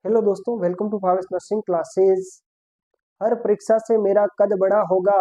Hello दोस्तों, welcome to Bhavesh nursing classes. हर परीक्षा से मेरा कद बड़ा होगा।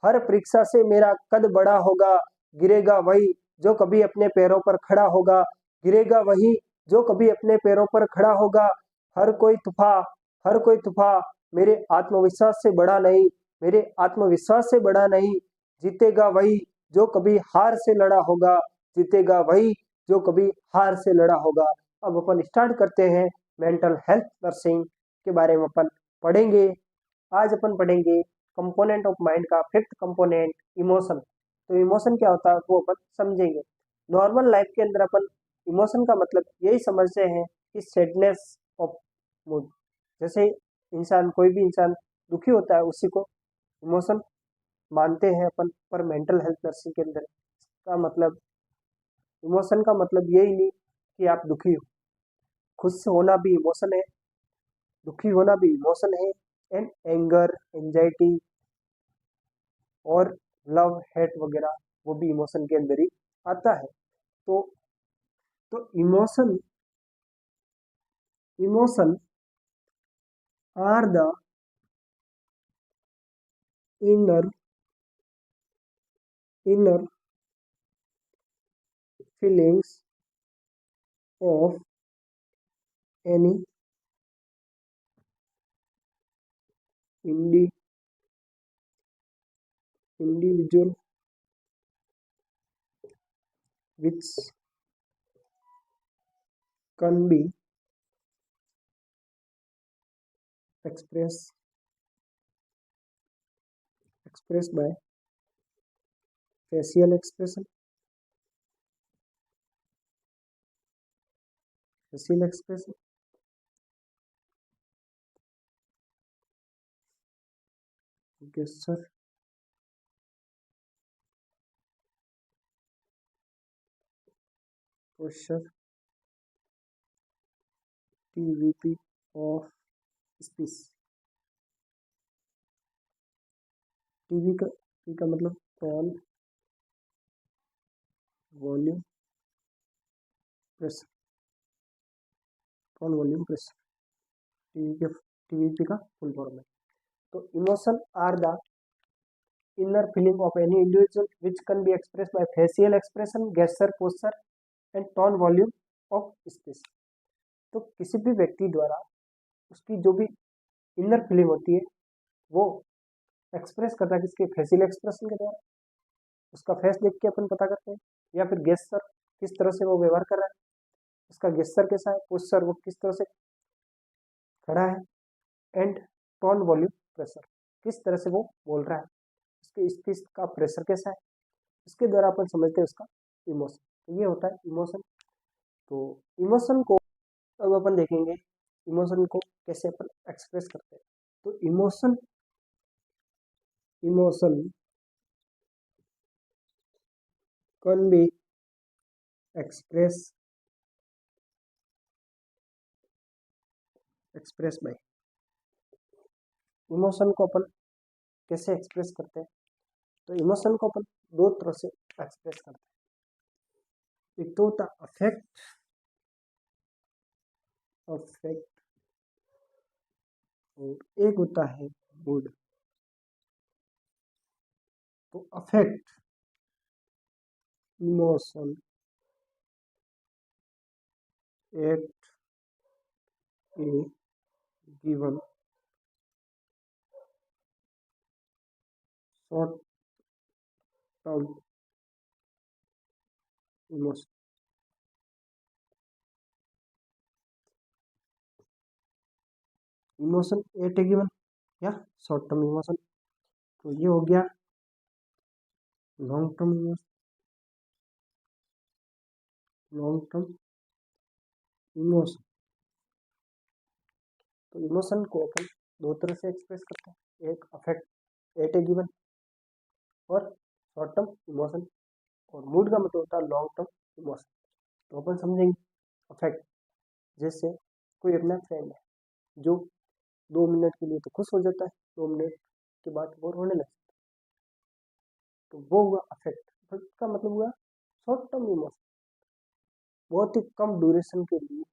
हर परीक्षा से मेरा कद बड़ा होगा। गिरेगा वही जो कभी अपने पैरों पर खड़ा होगा। गिरेगा वही जो कभी अपने पैरों पर खड़ा होगा। हर कोई तूफान, हर कोई तूफान मेरे आत्मविश्वास से बड़ा नहीं। मेरे आत्मविश्वास से बड़ा नहीं। जीतेगा वही जो कभी हार से लड़ा होगा। जीतेगा वही जो कभी हार से लड़ा होगा। अब अपन स्टार्ट करते हैं। मेंटल हेल्थ नर्सिंग के बारे में अपन पढ़ेंगे। आज अपन पढ़ेंगे कंपोनेंट ऑफ माइंड का फिफ्थ कंपोनेंट इमोशन। तो इमोशन क्या होता है वो अपन समझेंगे। नॉर्मल लाइफ के अंदर अपन इमोशन का मतलब यही समझते हैं कि सैडनेस ऑफ मूड। जैसे इंसान, कोई भी इंसान दुखी होता है उसी को इमोशन मानते हैं अपन। पर मेंटल हेल्थ नर्सिंग के अंदर का मतलब, इमोशन का मतलब यही नहीं कि आप दुखी हो। खुश होना भी इमोशन है, दुखी होना भी इमोशन है। एंड एंगर, एंजाइटी और लव, हेट वगैरह वो भी इमोशन के अंदर ही आता है। तो तो emotion emotion are the inner inner feelings of any individual which can be expressed by facial expression, facial expression, gesture, posture, TVP of speech। T का मतलब tone, volume, pressure. Tone, volume, pressure TVP का full form है। तो emotion are the inner feeling of any individual which can be expressed by facial expression, gesture, posture and tone, volume of speech। तो किसी भी व्यक्ति द्वारा उसकी जो भी इनर फीलिंग होती है वो एक्सप्रेस करता है किसके, फेशियल एक्सप्रेशन के द्वारा। उसका फेस देख के अपन पता करते हैं, या फिर गेस्चर, किस तरह से वो व्यवहार कर रहा है, उसका गेस्चर कैसा है, पोस्चर वो किस तरह से खड़ा है, एंड टोन, वॉल्यूम, प्रेशर किस तरह से वो बोल रहा है, उसके स्पीच का प्रेशर कैसा है। इसके द्वारा अपन समझते हैं उसका इमोशन। तो ये होता है इमोशन। तो इमोशन को अब अपन देखेंगे, इमोशन को कैसे अपन एक्सप्रेस करते हैं। तो emotion emotion can be express bye. Emotion को अपन कैसे एक्सप्रेस करते हैं। तो इमोशन को अपन दो तरह से एक्सप्रेस करते हैं। एक तो होता है अफेक्ट और एक होता है मूड। तो affect emotion at a given short term emotion. Emotion at a given या शॉर्ट टर्म इमोशन। तो ये हो गया long term emotion. Long term emotion. तो इमोशन को अपन दो तरह से एक्सप्रेस करते हैं, एक अफेक्ट एट ए गिवन और शॉर्ट टर्म इमोशन। और मूड का मतलब होता है लॉन्ग टर्म इमोशन। तो अपन समझेंगे अफेक्ट, जैसे कोई अपना फ्रेंड है जो 2 मिनट के लिए तो खुश हो जाता है, 2 मिनट के बाद वो रोने लगता है, तो वो हुआ अफेक्ट। अफेक्ट का मतलब हुआ शॉर्ट टर्म इमोशन। बहुत ही कम ड्यूरेशन के लिए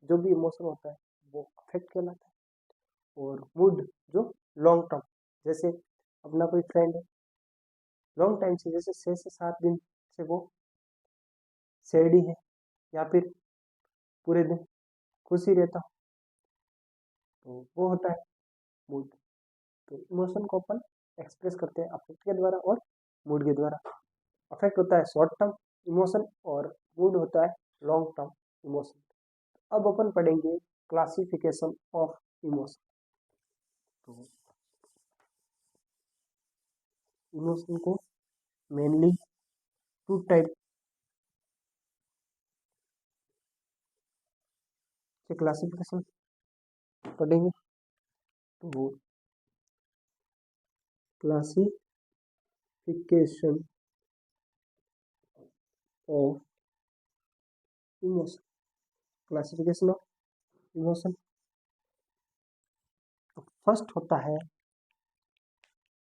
जो भी इमोशन होता है वो अफेक्ट कहलाता है। और मूड जो लॉन्ग टर्म, जैसे अपना कोई फ्रेंड है, लॉन्ग टाइम से जैसे 6 से 7 दिन से वो सैड ही है, या फिर पूरे दिन खुश ही रहता हो, तो वो होता है मूड। तो इमोशन को अपन एक्सप्रेस करते हैं अफेक्ट के द्वारा और मूड के द्वारा। अफेक्ट होता है शॉर्ट टर्म इमोशन और मूड होता है लॉन्ग टर्म इमोशन। अब अपन पढ़ेंगे क्लासिफिकेशन ऑफ इमोशन। तो इमोशन को मेनली 2 टाइप से क्लासिफिकेशन पढ़ेंगे। तो classification of emotion, classification of emotion. First होता है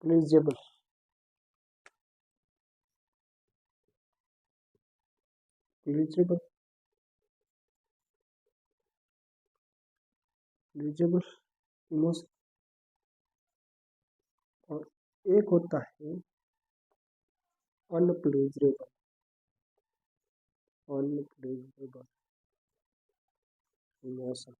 प्लीजेबल, प्लीजेबल, प्लीजेबल इमोशन। और एक होता है अनप्लीजेबल, अनप्लीजेबल इमोशन।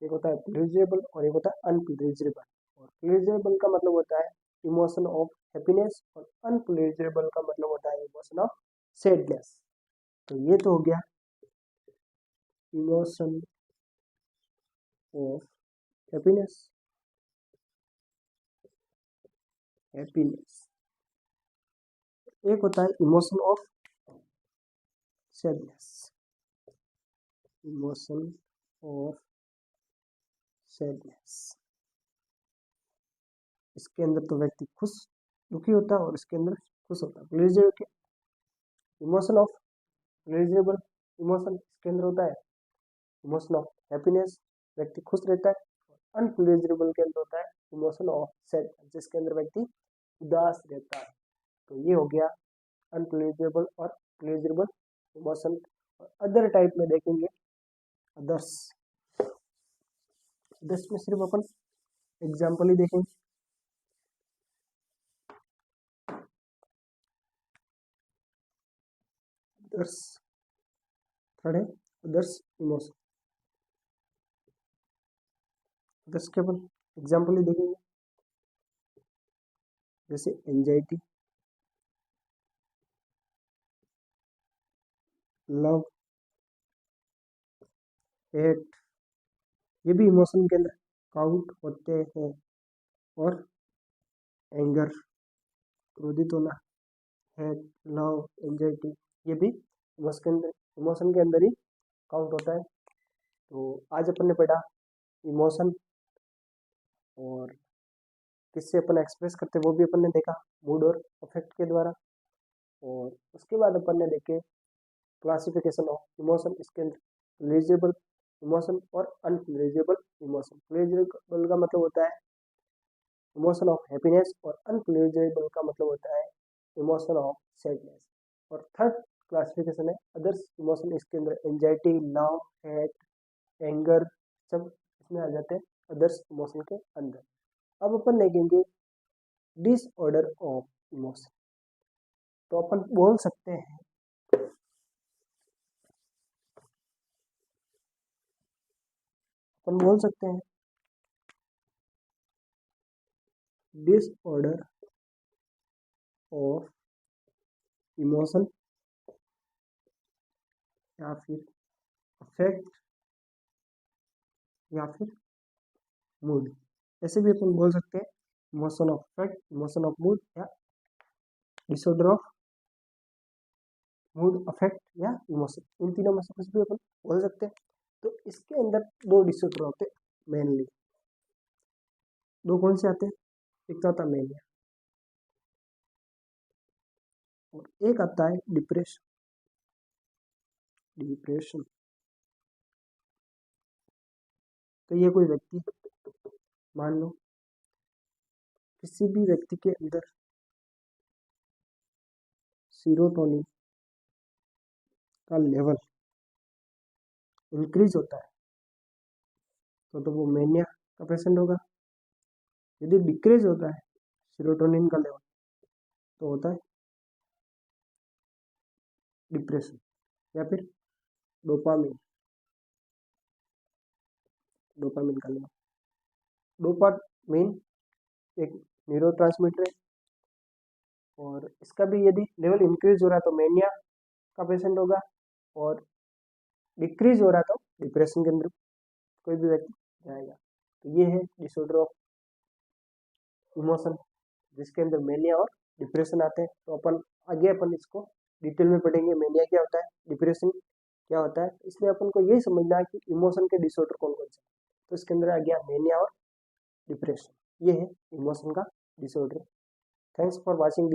एक होता है प्लीजेबल और एक होता है अनप्लीजेबल। और प्लीजेबल का मतलब होता है इमोशन ऑफ हैप्पीनेस और अनप्लीजेबल का मतलब होता है इमोशन ऑफ सैडनेस। तो ये तो हो गया इमोशन ऑफ हैप्पीनेस, हैप्पीनेस। एक होता है emotion of sadness, emotion of sadness. इसके अंदर तो व्यक्ति खुश दुखी होता है और इसके अंदर खुश होता है। प्लेजर इमोशन ऑफ प्लेजेबल इमोशन इसके अंदर होता है इमोशन ऑफ हैप्पीनेस, व्यक्ति खुश रहता है। अनप्लेजरेबल के अंदर होता है इमोशन ऑफ सैडनेस, जिसके अंदर व्यक्ति उदास रहता है। तो ये हो गया अनप्लेजरेबल और प्लेजरेबल इमोशन। और अदर टाइप में देखेंगे अदर्स, अदर्स में सिर्फ अपन एग्जाम्पल ही देखेंगे। अदर्स, थर्ड है अदर्स इमोशन, अदर्स के अपन एग्जाम्पल ही देखेंगे। जैसे एंजाइटी, लव, हेट, ये भी इमोशन के अंदर काउंट होते हैं। और एंगर, क्रोधित होना, हेट, लव, एंजाइटी, ये भी इमोशन के अंदर ही काउंट होता है। तो आज अपन ने पढ़ा इमोशन और किससे अपन एक्सप्रेस करते हैं वो भी अपन ने देखा, मूड और अफेक्ट के द्वारा। और उसके बाद अपन ने देखे क्लासिफिकेशन ऑफ इमोशन, इसके अंदर प्लेजेबल इमोशन और अनप्लेजेबल इमोशन। प्लेजेबल का मतलब होता है इमोशन ऑफ हैप्पीनेस और अनप्लेजेबल का मतलब होता है इमोशन ऑफ सैडनेस। और थर्ड क्लासिफिकेशन है अदर्स इमोशन, इसके अंदर एंजाइटी, लव, हेट, एंगर सब इसमें आ जाते हैं अदर्स इमोशन के अंदर। अब अपन देखेंगे डिसऑर्डर ऑफ इमोशन। तो अपन बोल सकते हैं डिसऑर्डर ऑफ इमोशन या फिर अफेक्ट या फिर मूड, ऐसे भी अपन बोल सकते हैं emotion of affect, emotion of mood या डिसऑर्डर ऑफ मूड, अफेक्ट या इमोशन। इन तीनों में से कुछ भी अपन बोल सकते हैं। तो इसके अंदर दो डिसऑर्डर होते हैं मेनली। दो कौन से आते हैं? एक तो आता है मेनिया और एक आता है डिप्रेशन, डिप्रेशन। तो ये कोई व्यक्ति, मान लो किसी भी व्यक्ति के अंदर सीरोटोनिन का लेवल इंक्रीज होता है तो वो मेनिया का पेशेंट होगा। यदि डिक्रीज होता है सीरोटोनिन का लेवल तो होता है डिप्रेशन। या फिर डोपामिन डोपामिन का लेवल, डोपामिन एक न्यूरोट्रांसमीटर है और इसका भी यदि लेवल इंक्रीज हो रहा है तो मेनिया का पेशेंट होगा और डिक्रीज हो रहा है तो डिप्रेशन के अंदर कोई भी व्यक्ति जाएगा। तो ये है डिसऑर्डर ऑफ इमोशन जिसके अंदर मेनिया और डिप्रेशन आते हैं। तो अपन इसको डिटेल में पढ़ेंगे, मेनिया क्या होता है, डिप्रेशन क्या होता है। इसमें अपन को यही समझना है कि इमोशन के डिसऑर्डर कौन कौन से। तो इसके अंदर आ गया मेनिया और डिप्रेशन, ये है इमोशन का disorder. Thanks for watching this.